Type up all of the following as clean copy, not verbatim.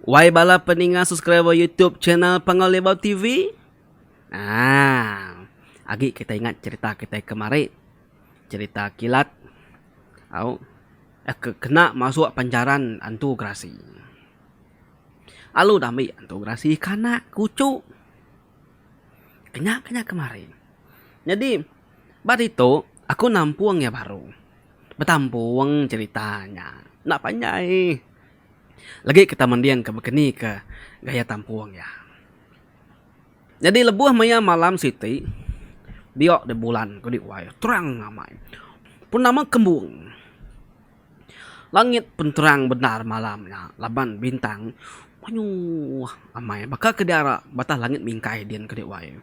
Why bala peninga subscriber YouTube channel Pangalibau TV? Agi kita ingat cerita kita kemarin. Cerita kilat. Kena masuk pancaran antu grasi. Alu dami antu grasi kana kucu. Kena kemarin. Jadi, bat itu aku nampuang ya baru. Betampuang ceritanya. Nak panjai. Lagi kita mandian ke begini ke gaya tampuang ya. Jadi lebuh maya malam siti biok de bulan ko di way terang amai. Pun nama kembung. Langit pun terang benar malamnya. Laban bintang panyuh amai. Baka kedara batah langit mingkai dian ke di way.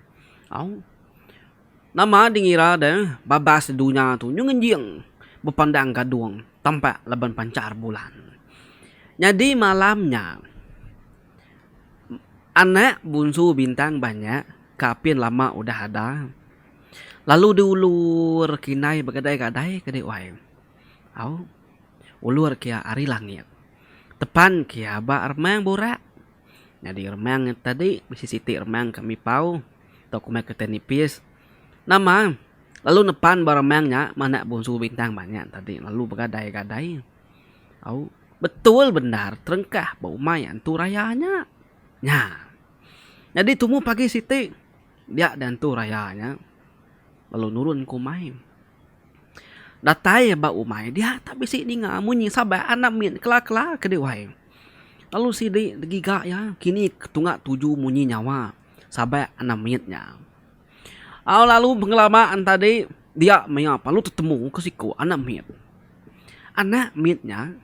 Nama dingira de babas dunia tu nyungenjing berpandang gaduang tampak laban pancar bulan. Jadi malamnya anak bungsu bintang banyak, kapin lama udah ada. Lalu diulur kinai bergadai-gadai ke dewa. Ulur kia ari langit. Tepan kia ba remang borak. Jadi remang tadi bisi siti remang kami pau. Toko mek ketenipis. Nama lalu nepan baremangnya mana bungsu bintang banyak tadi. Lalu bergadai-gadai. Betul benar terengkah bau mai antu rayanya. Jadi tumu pagi siti dia dan tu rayanya lalu nurun ku mai. Datai bau mai dia tak bisi ni ngamunyi sabar anak min kela-kela ke dewai. Lalu si giga ya kini ketunggak 7 munyi nyawa sabar anak mitnya. Lalu pengalaman tadi dia mengapa lu ketemu ke siku anak mit. Anak mitnya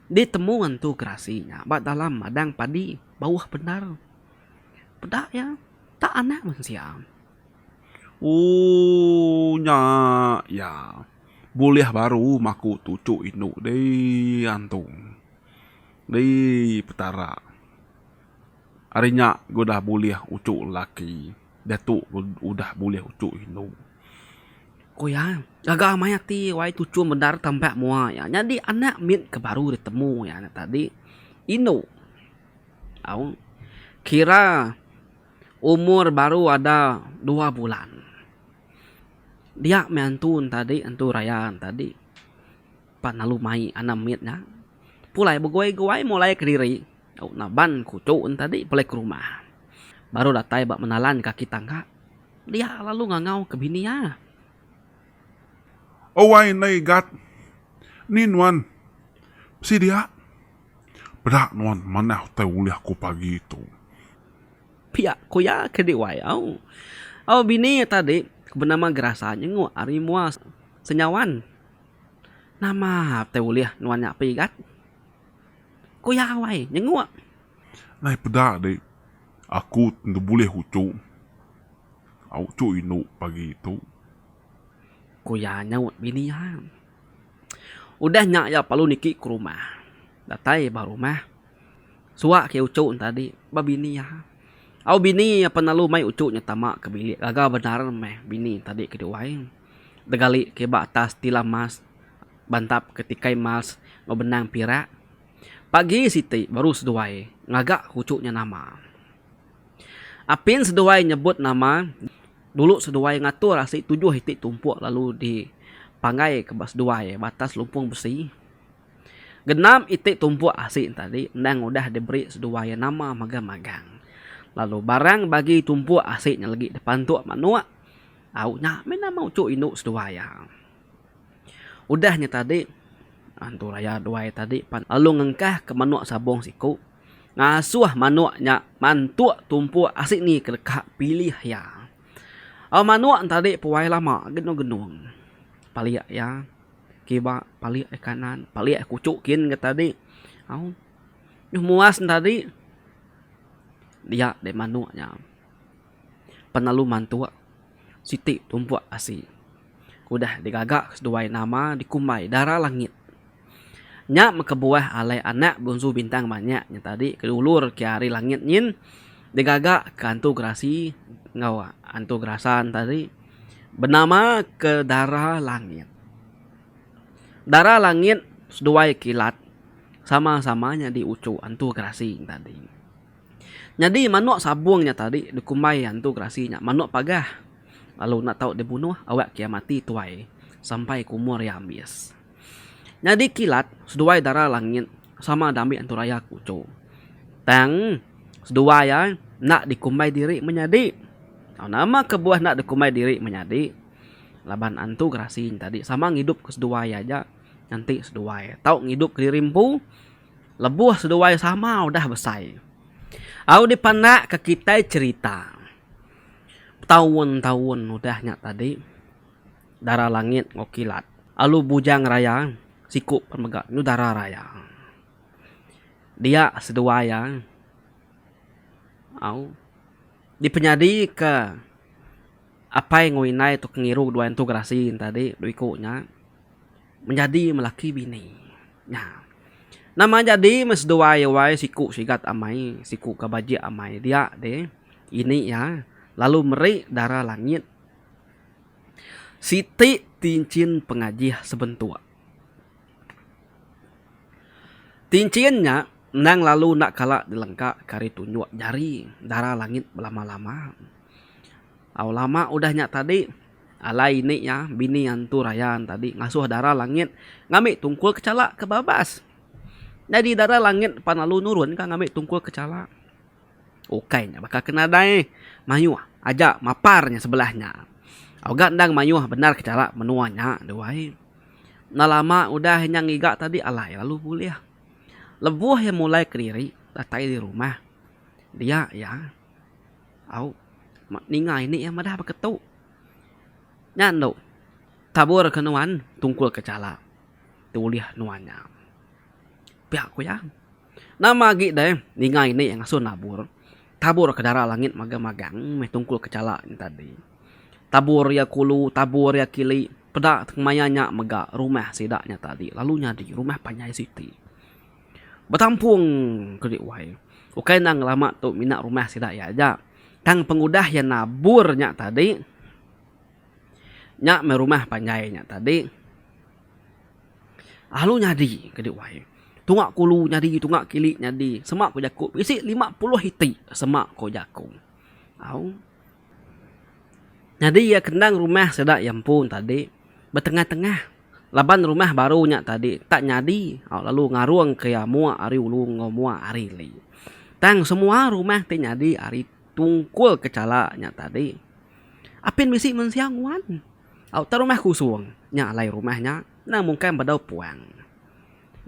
ditemuan tuh gerasinya bat dalam madang padi bawah benar pedak ya tak anak manusia. Ya boleh baru maku tucu inu deh antung deh petara arinya gue dah boleh ucu laki datuk udah boleh ucu inu. Ya, agak mayati wai tucu benar tampak mua ya. Jadi anak mit ke baru ditemu ya tadi. Ino. Kira umur baru ada 2 bulan. Dia meantun tadi, antu rayaan tadi. Panalu mai anak mitnya. Pulai begoi-goi mulai ke diri. Naban kucuun tadi pulai ke rumah. Baru datai bak menalan kaki tangga. Dia lalu ngangau ke bininya. Awai nai gat Ninwan si dia berak nuan mana tahu ulih aku pagi itu. Pihak kuya ke diwai bini tadi bernama gerasanya ngu ari mua senyawan. Nama teh ulih nuan nya pigat. Kuya awai nyengu. Nai pedak deh. Aku tentu boleh hucu. Aku cu inu pagi itu. Kuya nyaut bini ya. Udah nyak ya palu niki ke rumah. Datai baru rumah. Suak ke ucu tadi babini ya. Bini apa nalu mai ucu nya tamak ke bilik. Gagal benar meh bini tadi ke diwai. Degali ke batas tilam mas. Bantap ketikai mas ngobenang pirak. Pagi siti baru seduai ngagak ucunya nama. Apin seduai nyebut nama. Dulu seduai ngatur asik 7 hitik tumpuk lalu dipanggai ke bas duai batas lumpung besi. Genam itik tumpuk asik tadi nang udah diberi seduai nama magang-magang. Lalu barang bagi tumpuk asiknya lagi depan tu manuak. Nya nama ucuk induk seduai. Udahnya tadi antu raya duai tadi lalu ngengkah ke manuak sabong siku. Ngasuh manuaknya mantuk tumpuk asik ni ke dekat pilih ya. Manuak tadi puai lama genung-genung. Paliak ya. Kiba paliak kanan, paliak kucukin ke tadi. Muas tadi. Dia de manuaknya. Penalu mantua. Siti tumpuk asik. Udah digagak seduai nama dikumai darah langit. Nyak mekebuah alai anak bungsu bintang banyak. Nya tadi kedulur kiari langit nyin. Digagak ke antu gerasi ngawa antu gerasan tadi bernama ke darah langit. Darah langit seduai kilat sama-samanya di ucu antu gerasing tadi. Jadi manuk sabungnya tadi dikumbai antu gerasinya. Manuk pagah. Lalu nak tahu dibunuh awak kia mati tuai sampai kumur ya habis. Jadi kilat seduai darah langit sama dambi antu raya kucu. Tang seduai ya nak dikumbai diri menjadi. Nama kebuah nak dikumbai diri menjadi. Laban antu gerasin tadi sama ngidup ke seduai aja. Nanti seduai tahu ngidup ke dirimpu. Lebuh seduai sama udah besai. Au dipanak ke kita cerita. Tahun-tahun udahnya tadi. Darah langit ngokilat. Alu bujang raya. Siku permegak. Ini darah raya. Dia seduai ya. Au. Dipenyadi ke. Apa yang ngoinai tu kengiru dua itu gerasin tadi. Duikunya. Menjadi melaki bini. Nah. Nama jadi mas dua wai siku sigat amai. Siku kabaji amai. Dia deh. Ini ya. Lalu meri darah langit. Siti tincin pengajih sebentua. Tincinnya. Nang lalu nak kalak dilengkak kari tunjuk jari. Darah langit lama-lama. Au lama udahnya tadi. Alai ini ya. Bini antu rayan tadi. Ngasuh darah langit. Ngamik tungkul kecalak kebabas. Jadi darah langit panalu nurun kan ngambil tungkul kecala. Okaynya bakal kena dai. Mayuh aja maparnya sebelahnya. Agak ndang mayuh benar kecala menuanya dewai. Nah lama udah yang ngigak tadi alai lalu boleh. Lebuh yang mulai keriri datai di rumah. Dia ya. Au ningai ini yang madah beketu. Nyando. Tabur kenuan tungkul kecala. Tuliah nuanya. Pihak ku ya. Nama lagi deh. Ningai ini yang ngasuh nabur. Tabur ke darah langit magang-magang. Meh tungkul kecala ini tadi. Tabur ya kulu. Tabur ya kili. Pedak mayanya mega rumah sidaknya tadi. Lalu nyadi rumah Panyai Siti. Betampung ke diwai. Oke nang lama tu minat rumah sidak ya aja. Tang pengudah yang naburnya tadi. Nyak me rumah Panyainya tadi. Lalu nyadi ke diwai. Tungak kulu nyadi, tungak kili nyadi. Semak ko jaku. Isi 50 hiti. Semak ko jaku. Au. Nyadi ya kendang rumah sedak yang pun tadi. Bertengah-tengah. Laban rumah barunya tadi. Tak nyadi. Au, lalu ngaruang ke ya mua ari ulung ngomua ari li. Tang semua rumah ti nyadi ari tungkul kecalanya tadi. Apin bisi mensianguan. Au ta rumah kusung. Nya alai rumahnya. Nang mungkin badau puang.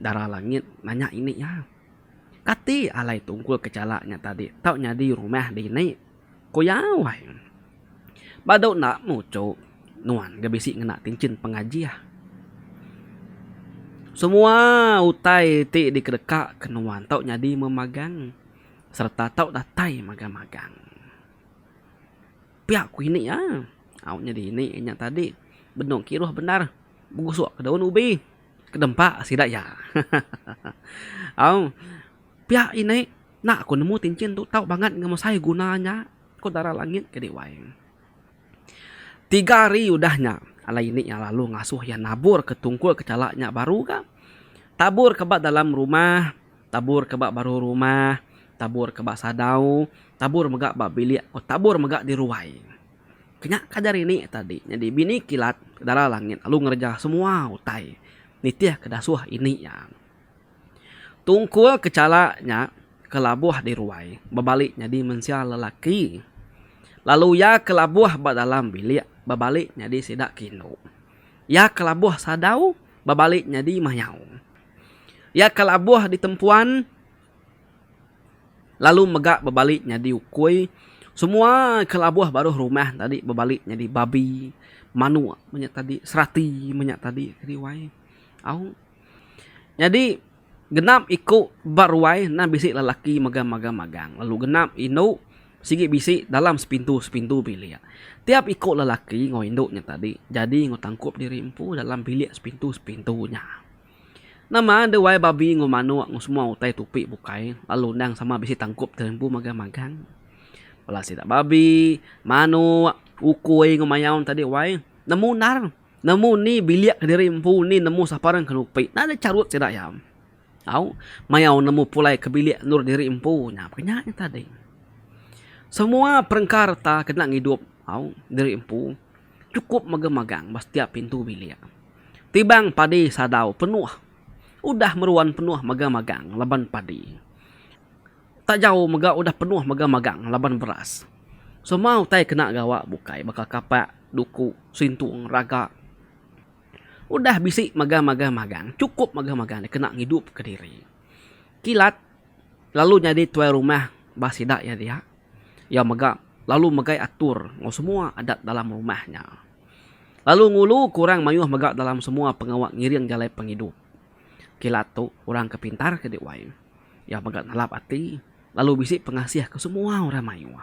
Darah langit nanya ini ya. Kati alai tungkul kecalanya tadi. Tau nyadi rumah di ini. Koyawai. Badau nak mucu. Nuan gak bisi ngena tincin pengajiah. Semua utai ti dikedekak kenuan. Tau nyadi memagang. Serta tau datai magang-magang. Pihak ku ini ya. Au nyadi ini nya tadi. Benung kiruh benar. Bugusuk ke daun ubi. Kedempak sidak ya. Au. Pihak ini nak aku nemu cincin tu tahu banget nggak mau saya gunanya. Kok darah langit ke diwai. 3 hari udahnya. Ala ini yang lalu ngasuh yang nabur ke tungkul kecalaknya baru kan. Tabur kebak dalam rumah. Tabur kebak baru rumah. Tabur kebak sadau. Tabur megak bak bilik. Oh tabur megak di ruai. Kenyak kadar ini tadi. Jadi bini kilat darah langit. Lalu ngerja semua utai. Nitiah kedasuh ini ya. Tungkul kecalanya kelabuh di ruai. Bebaliknya di mensia lelaki. Lalu ya kelabuh bak dalam bilik. Bebaliknya di sidak kino. Ya kelabuh sadau. Bebaliknya di mayau. Ya kelabuh di tempuan. Lalu megak bebaliknya di ukui. Semua kelabuh baru rumah tadi. Bebaliknya di babi. Manu menyak tadi. Serati menyak tadi. Riwai. Au. Jadi genap ikut baruai na bisi lelaki magang-magang. Lalu genap induk sigi bisi dalam sepintu bilik. Tiap ikut lelaki ngoinduknya tadi. Jadi ngotangkup dirimpu dalam bilik sepintunya. Nama ada wai babi ngomanu semua utai tupi bukai. Lalu nang sama bisi tangkup dirimpu magang-magang. Wala sida babi, manu, ukui ngomayaon tadi wai. Nemu nar. Nemu ni bilik dirimpu ni nemu saparan kenupi. Nada carut tidak ya. Au, mayau nemu pulai ke bilik nur diri empu. Nya penyaknya tadi. Semua perengkar ta kena ngidup. Au, diri empu. Cukup magang-magang setiap pintu bilik. Tibang padi sadau penuh. Udah meruan penuh magang-magang laban padi. Tak jauh maga udah penuh magang-magang laban beras. Semau tai kena gawa bukai bakal kapak, duku, sintung, raga. Udah bisik magang-magang. Cukup magang-magang kena ngidup ke diri. Kilat. Lalu jadi tuai rumah basidak ya dia. Ya maga. Lalu magai atur. Ngau semua adat dalam rumahnya. Lalu ngulu kurang mayuh maga dalam semua pengawak ngiring jalai penghidup. Kilat tu orang kepintar ke diwai. Ya maga nalap hati. Lalu bisik pengasih ke semua orang mayuh.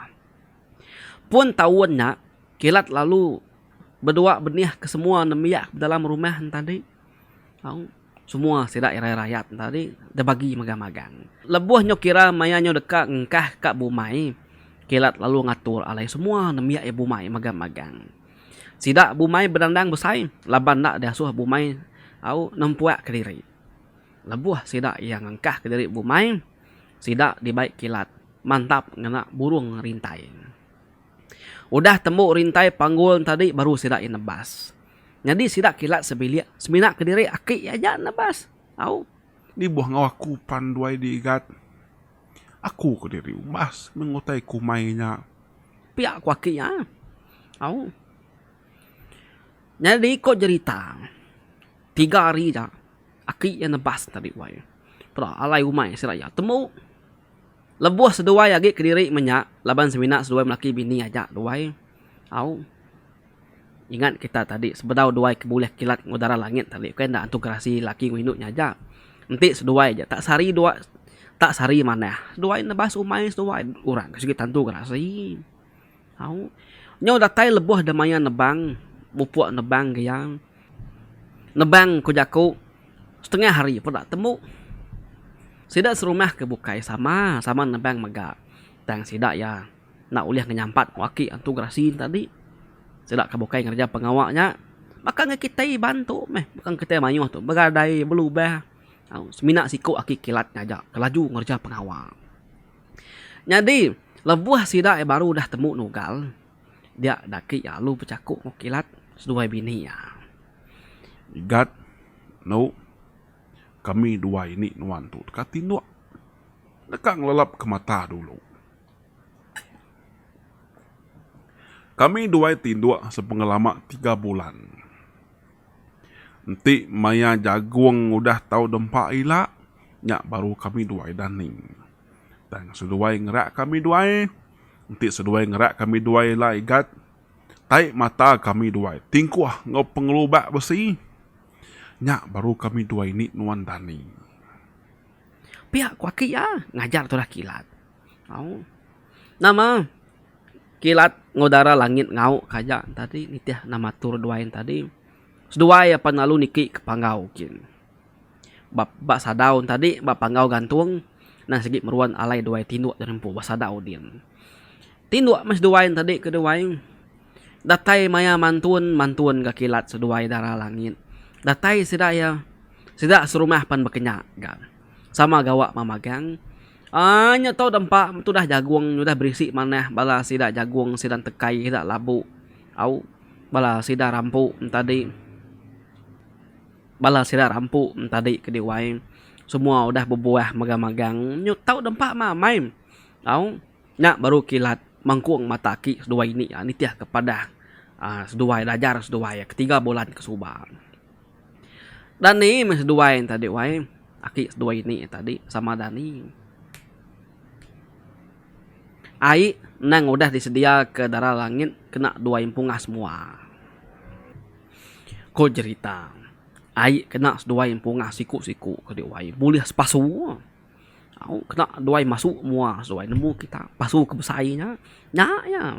Pun tahuannya. Kilat lalu berdua benih ke semua nemiak dalam rumah tadi. Semua sidak rakyat tadi dah bagi magang-magang. Lebuhnya kira mayanya dekat engkah kak bumai. Kilat lalu ngatur alai semua nemiak ya bumai magang-magang. Sidak bumai berdandang besai. Laban nak diasuh bumai nempuak ke diri. Lebuh sidak yang engkah ke diri bumai. Sidak dibaik kilat. Mantap ngena burung rintai. Udah temu rintai panggul tadi baru sidak nebas. Jadi sidak kilat sebilik. Seminak ke diri aki aja nebas. Ni buah ngau aku panduai diigat. Aku ke diri umas mengutai kumainya. Piak ku aki ya. Jadi kok cerita. 3 hari aja. Aki yang nebas tadi wai. Pada alai umai sidak ya temu. Lebuh seduai lagi ke diri menyak. Laban seminak seduai melaki bini aja duai. Ingat kita tadi sebedau duai kebulih kilat ngudara langit tadi. Kan dah antugerasi laki nginduknya aja. Nanti seduai aja. Tak sari dua. Tak sari mana. Seduai nebas umai seduai. Orang kesiki tantu gerasi. Nyo datai lebuh damaya nebang. Mupuk nebang gaya. Nebang kujaku. Setengah hari pun tak temu. Sidak serumah kebukai sama nebang maga. Tang sidak ya nak uliah ngenyampat waki antu gerasi tadi. Sidak kebukai ngerja pengawaknya. Maka ngekitai bantu bukan kita mayuh tu begadai belubah. Seminak siku aki kilat aja kelaju ngerja pengawak. Jadi lebuh sidak baru dah temu nugal. Dia daki ya lu pecakuk mau kilat seduai bini ya. Igat. No. Kami dua ini nuan tu dekat tinduk. Dekat ngelelap ke mata dulu. Kami dua tinduk sepengalaman 3 bulan. Nanti maya jagung udah tahu dempak ilak. Nyak baru kami dua daning. Dan seduai ngerak kami dua. Nanti seduai ngerak kami dua lah igat. Taik mata kami dua. Tingkuah ngau pengelubak besi. Nyak baru kami dua ini nuan dani. Pihak kuaki ya ngajar tu dah kilat. Nama kilat ngudara langit ngau kaja tadi nitiah nama tur duain tadi. Seduai apa nalu niki ke panggau kin. Bak sadaun tadi bak panggau gantung. Nah segi meruan alai duai tinduk dan rempu bak sadau din. Tinduk mas duain tadi ke duain. Datai maya mantun ke kilat seduai darah langit. Datai sidak serumah pan berkenyak kan. Sama gawak mamagang. Nya tau dampak tu dah jagung dah berisi manah bala sidak jagung sidang tekai sidak labu. Bala sidak rampu tadi. Bala sidak rampu tadi ke diwai. Semua udah berbuah magang-magang. Nyu tau dampak mamai. Nyak baru kilat mangkuang mata ki seduai ini ya nitiah kepada seduai dajar seduai 3 bulan kesubar. Dan ni mas seduai tadi wai. Aki seduai ini tadi sama Dani. Ai nang udah disedia ke darah langit kena duain pungas semua. Ko cerita. Ai kena seduain pungas siku-siku ke diwai. Boleh sepasu. Kena duai masuk semua seduai nemu kita. Pasu ke besainya. Nya ya.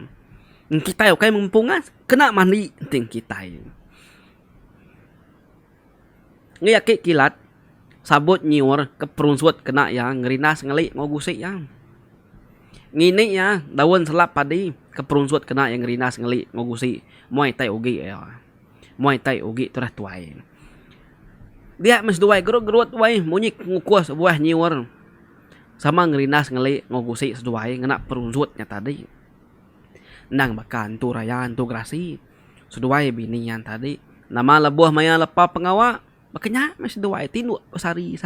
Kita okay mempungas kena mandi ting kita. Ngiyaki kilat sabut nyiur ke perunsut kena ya ngerinas ngelik ngogusik ya. Ngini ya daun selap padi ke perunsut kena yang ngerinas ngelik ngogusik. Muay tai ugi ya. Muay tai ugi tu dah tuai. Dia mes duai gerut-gerut wai munyik ngukuas buah nyiwer. Sama ngelinas ngeli ngogusi seduai ngena perunjutnya tadi. Nang bakan tu rayan tu grasi. Seduai binian tadi. Nama lebuah maya lepa pengawa. Makanya mes seduai tindu sari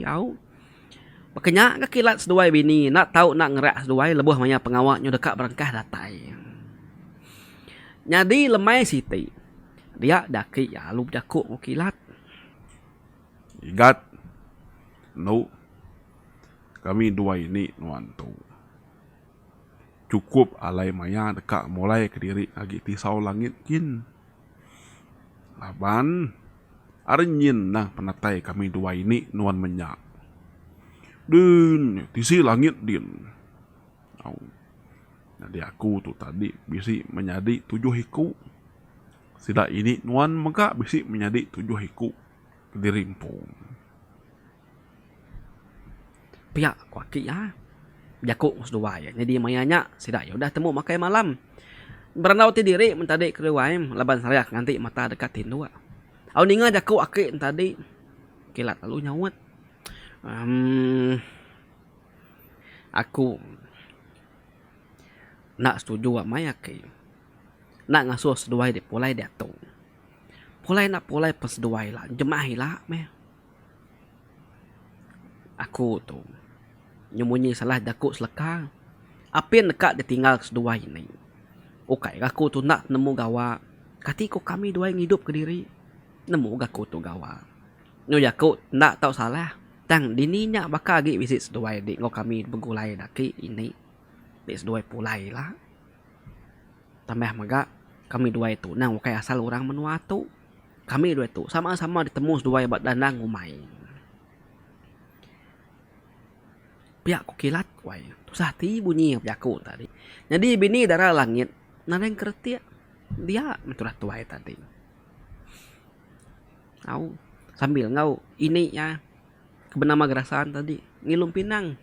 au. Makanya kakilat seduai bini nak tahu nak ngerak seduai lebuah maya pengawa nyo dekat berangkah datai. Nyadi lemai siti. Dia daki ya lu jakuk ngokilat. Igat. No. Kami dua ini nuan tu. Cukup alai maya dekat mulai ke diri lagi tisau langit kin. Laban. Arenyin nah penatai kami dua ini nuan menyak. Din. Tisi langit din. Au. Jadi aku tu tadi bisi menjadi 7 hiku. Sida ini nuan maka bisi menjadi 7 hiku. Dirimpung. Pihak kuaki ya. Jakuk seduai ya. Jadi mayanya sida ya udah temu makai malam. Berandau ti diri mentadi kedua laban sariak nganti mata dekat tindu. Au ninga jakuk aki tadi kilat lalu nyawat. Aku nak setuju sama aki. Nak ngasuh seduai di pulai dia tu. Pulai nak pulai pas seduai lah. Jemaah lah meh. Aku tu nyemunyi salah jakuk seleka. Apin dekat ditinggal seduai ni. Okay, aku tu nak nemu gawa. Katiko kami dua yang hidup ke diri. Nemu aku tu gawa. Nyo jakuk nak tahu salah. Tang dininya bakal lagi visit seduai di ngau kami begulai daki ini. Di seduai pulai lah. Tambah maga kami dua itu nang wakai asal orang menua tu. Kami dua itu sama-sama ditemu seduai bat danang umai. Pihak ku kilat wai. Tusah ti bunyi pihak ku tadi. Jadi bini darah langit naneng kerti dia menturah tuai tadi. Au sambil ngau ini ya kebenama gerasan tadi ngilum pinang.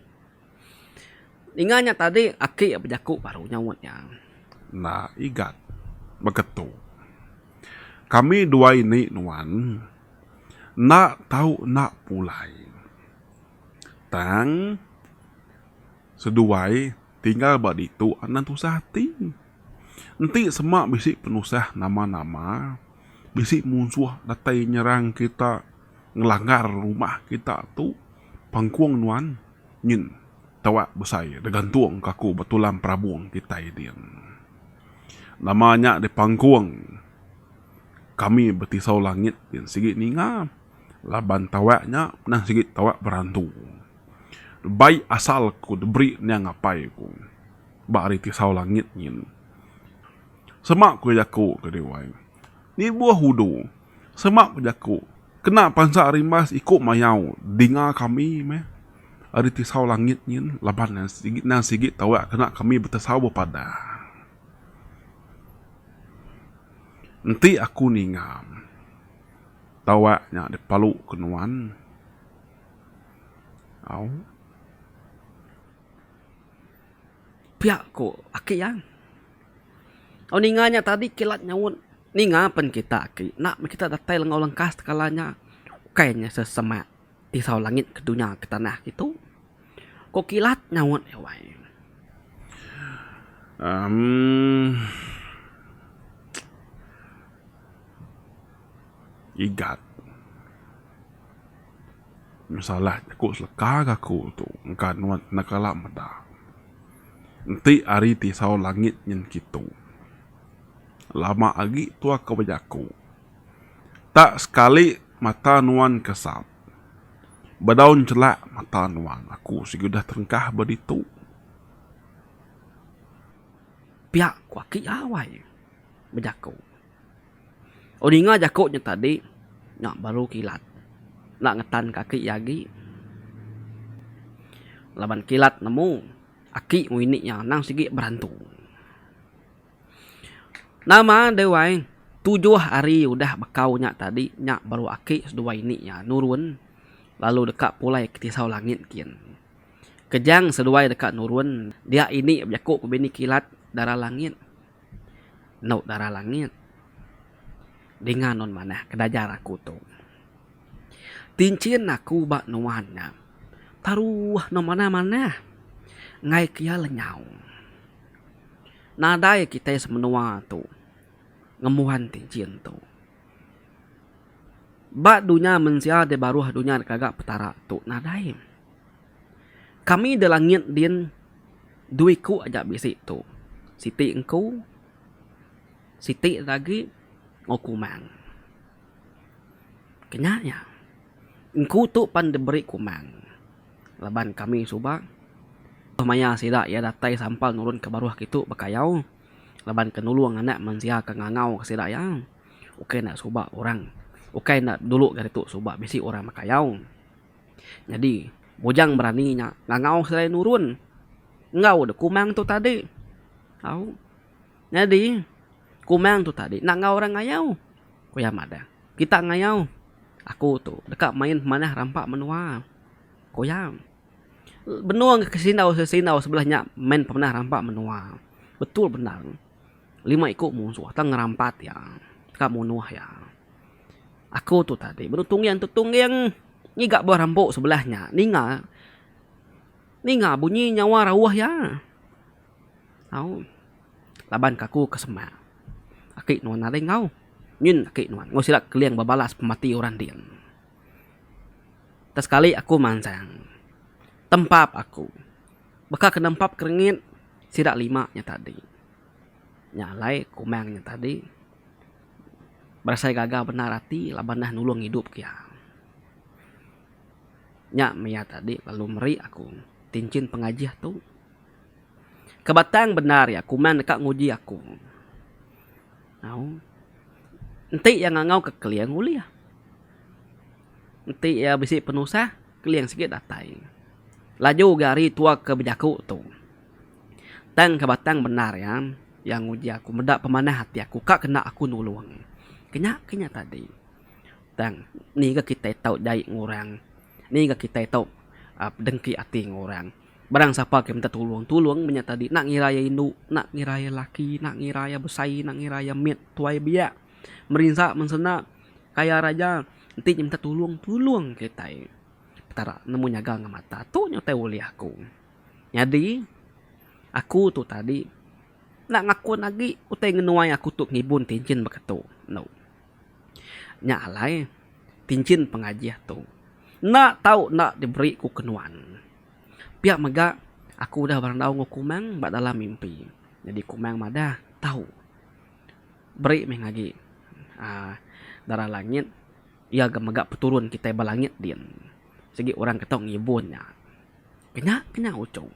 Inganya tadi aki pejaku baru nyawutnya. Nah, igat. Begitu. Kami dua ini nuan nak tahu nak pulai. Tang seduai tinggal bad itu anan tu sahti. Nanti semak bisik penusah nama-nama. Bisik musuh datai nyerang kita. Ngelanggar rumah kita tu. Pangkuang nuan. Nyin. Tawak besai. Degantuang kaku betulan prabuang kita idian. Namanya di pangkuang. Kami betisau langit. Dan sigit ninga. Laban tawaknya. Nah sigit tawak berantu. Baik asalku diberi ni ngapai ku. Bari tisau langit nyin. Semak ku jaku ke dewai. Ni buah hudu. Semak ku jaku. Kena pansa rimas ikut mayau. Dinga kami meh. Ari tisau langit nyin. Laban nang sigit tawak kena kami bertisau pada. Nanti aku ningam. Tawaknya dipaluk kenuan. Au. Pihak ko aki yang. Oh ninganya tadi kilat nyawun. Ninga pen kita aki. Nak kita datai lengau lengkas tekalanya. Kayaknya sesemak. Tisau langit ke dunia ke tanah gitu. Kok kilat nyawun ya wai. Igat. Masalah aku selekar aku tu. Engkan nuan nakala meda. Nanti hari tisau langit nyen kitu. Lama lagi tua kebajaku. Tak sekali mata nuan kesap. Badaun celak mata nuan. Aku sudah terengkah beritu. Pihak kuaki awai. Bejaku. Odinga jakuknya tadi. Nak baru kilat. Nak ngetan kaki yagi. Laban kilat nemu. Aki ini yang nang sigi berantu. Nama dewai 7 hari udah bekaunya tadi nyak baru aki sedua ini ya nurun. Lalu dekat pulai ke tisau langit kian. Kejang seduai dekat nurun. Dia ini jakuk bini kilat darah langit. No darah langit. Dengan non mana kedajar aku tu. Tincin aku bak nuannya. Taruh no mana-mana. Ngai kia lenyau. Nadai kita semenua tu. Ngemuhan tincin tu. Bak dunia mensia de baruh dunia kagak petara tu. Nadai. Kami de langit din. Duiku aja bisik tu. Siti engkau. Siti lagi. Ngokumang. Kenyanya. Engkau tu pan diberi kumang. Laban kami subak. Maya sida ya datai sampal nurun ke baruah kitu bakayau. Laban kenulung anak mensia ke ngangau ke sida ya. Oke nak subak orang. Oke nak dulu dari tu subak bisi orang bakayau. Jadi bujang beraninya ngangau selain nurun. Ngau de kumang tu tadi. Tahu. Jadi kumang tu tadi nak ngau orang ngayau. Kuyam ada. Kita ngayau. Aku tu dekat main mana rampak menua. Koyam. Benua ke sinau sebelahnya main pernah rampak menua. Betul benar. 5 ikut musuh tang ngerampat ya. Dekat menua ya. Aku tu tadi berutung yang ni gak buah rampok sebelahnya. Ninga bunyi nyawa rawah ya. Tahu. Laban kaku kesemak. Akik nuan ada ngau. Nyun akik nuan. Ngau silak keliang babalas pemati orang dia. Tas kali aku mancang. Tempap aku. Baka kenempap kerengit. Sidak 5 nya tadi. Nyalai kumangnya tadi. Berasa gagal benar hati. Labanah nulung hidup kia. Nyak Mia tadi lalu meri aku. Tincin pengajiah tu. Kebatang benar ya. Kumang dekat nguji aku. Tahu. Nanti yang ngangau ke keliang uliah. Nanti ya bisik penusah. Keliang sikit datai. Laju gari tua ke bejaku tu. Tang kebatang benar ya. Yang nguji aku. Medak pemanah hati aku. Kak kena aku nulung. Kenyak tadi. Tang. Ni ke kita tahu jahit ngurang. Ni ke kita tahu. Dengki hati ngurang. Barang siapa ke minta tolong. Tolong punya tadi. Nak ngiraya induk. Nak ngiraya laki. Nak ngiraya besai. Nak ngiraya mit. Tuai biak. Merinsak mensenak. Kaya raja. Nanti minta tolong. Tolong kita. Tara nemu nyaga ng mata tu nyo tayo uli aku. Jadi aku tu tadi nak ngaku lagi utay ngenuay aku tu ngibun tincin begitu. No. Nya alay tincin pengajiah tu. Nak tahu nak diberi ku kenuan. Pihak mega aku udah barang daw ngukumang bak dalam mimpi. Jadi kumang madah tahu. Beri mengagi darah langit. Ia gemegak peturun kita balangit din. Segi orang ketok ngibunnya. Kenya ucung.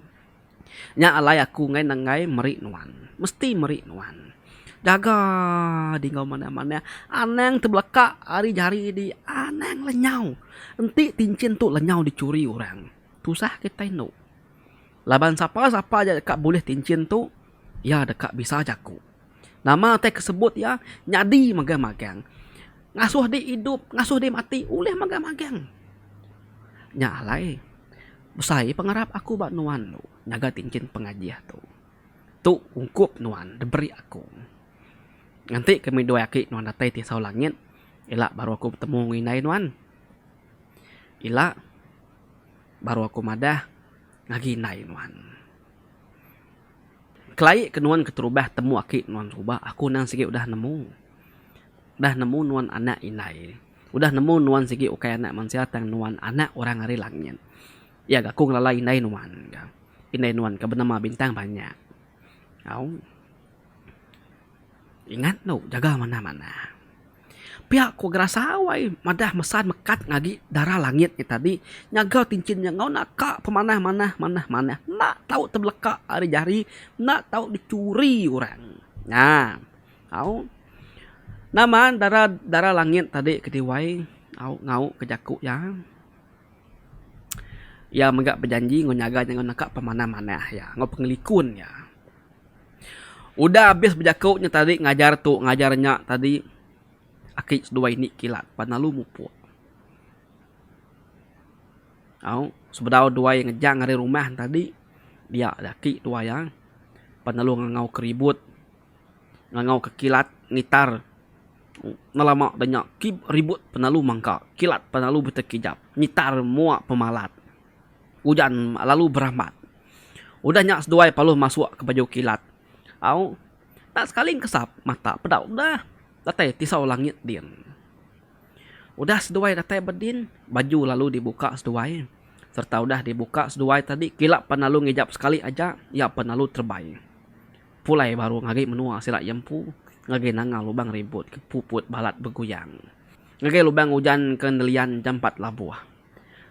Nya alay aku ngai meri nuan. Mesti meri nuan. Jaga di ngau mana-mana. Anang terbelakak hari jari di anang lenyau. Enti tincin tu lenyau dicuri orang. Tusah kita no. Laban siapa aja dekat boleh tincin tu. Ya dekat bisa jaku. Nama teh kesebut ya. Nyadi magang-magang. Ngasuh di hidup. Ngasuh di mati. Uleh magang-magang. Nya alay. Besai pengarap aku bak nuan lu. Nyaga tincin pengajiah tu. Tu ungkup nuan. Diberi aku. Nanti kami dua aki nuan datai tisau langit. Ila baru aku bertemu nginai nuan. Ila baru aku madah. Ngaginai nuan. Kelai ke nuan keterubah temu aki nuan subah. Aku nang sikit udah nemu. Udah nemu nuan anak inai. Udah nemu nuan segi ukay anak manusia tang nuan anak orang hari langit. Ya gak kung lalai inay nuan. Inay nuan ke bernama bintang banyak. Tahu. Ingat no, jaga mana-mana. Pihak ku gerasa awai madah mesan mekat ngagi darah langit ni tadi. Nyaga tincin yang ngau nak kak pemanah mana. Nak tahu terbelakak hari jari. Nak tahu dicuri orang. Nah, tahu. Nama darah langit tadi kediwai ngau kejaku ya. Ya megak berjanji ngau nyaga jangan nakak pemana-mana ya. Ngau pengelikun ya. Udah habis berjakuknya tadi ngajarnya tadi. Akik dua ini kilat panalu mupu. Sebedau dua yang ngejang hari rumah tadi. Dia akik dua yang panalu ngau keribut. Ngau kekilat ngitar. Nalamak banyak kib ribut penalu mangka, kilat penalu bertekijap, nyitar muak pemalat. Hujan lalu berahmat. Udah nyak seduai paluh masuk ke baju kilat. Au, tak sekali kesap mata pedak udah. Datai tisau langit din. Udah seduai datai berdin, baju lalu dibuka seduai. Serta udah dibuka seduai tadi, kilat penalu ngejap sekali aja, ya penalu terbaik. Pulai baru ngagi menua silak yempu, ngagi nanga lubang ribut, kepuput balat bergoyang. Ngagi lubang hujan kendelian jam 4 labuah.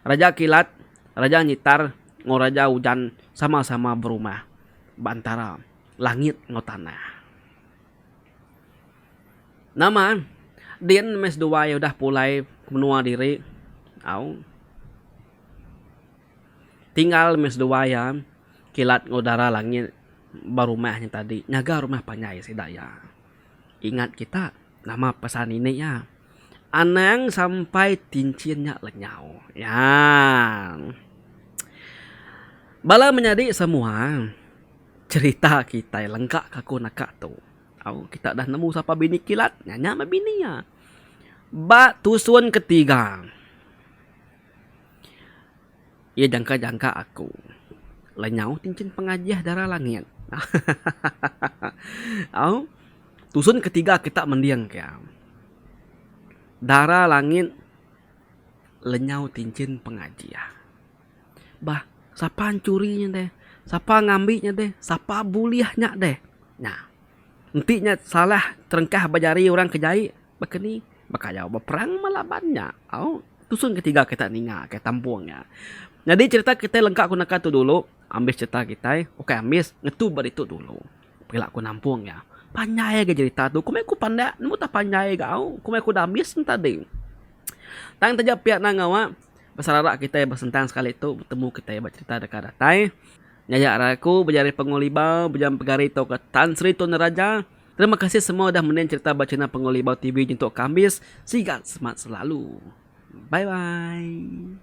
Raja kilat, raja nyitar, raja hujan sama-sama berumah. Bantara langit ngotanah. Nama, Dian mes dua udah pulai menua diri. Au. Tinggal mes dua ya, kilat ngodara langit barumahnya tadi. Nyaga rumah panyai si daya. Ingat kita, nama pesan ini ya. Anang sampai tincinnya lenyau. Ya. Bala menjadi semua cerita kita lengkap kaku nakak tu. Kita dah nemu siapa bini kilat, nyanyi sama bini ya. Bak tusun ketiga. Ia jangka-jangka aku. Lenyau cincin pengajiah darah langit. Tusun ketiga kita mendiang kaya. Darah langit lenyau cincin pengajiah. Bah, siapa curinya deh? Siapa ngambilnya deh? Siapa buliahnya deh? Nah, nantinya salah terengkah bajari orang kejai. Bakani, bakal jawab perang malabannya. Tusun ketiga kita ninga, kayak tampuangnya. Jadi cerita kita lengkap aku tu dulu. Ambil cerita kita. Oke, ambil ngetu baritu dulu. Pila aku nampung ya. Pandai ke cerita tu. Kumai aku pandai. Nemu tak pandai kau. Kumai aku dah ambil tadi. Tang tajak pihak nangawa. Basararak kita bersentang sekali tu. Bertemu kita bercerita dekat datai. Nyayak raku berjari pengolibau. Berjam pegari tu ke Tan Sri Tun Raja. Terima kasih semua dah menonton cerita Bacana Pengolibau TV untuk Kambis. Sigat semangat selalu. Bye-bye.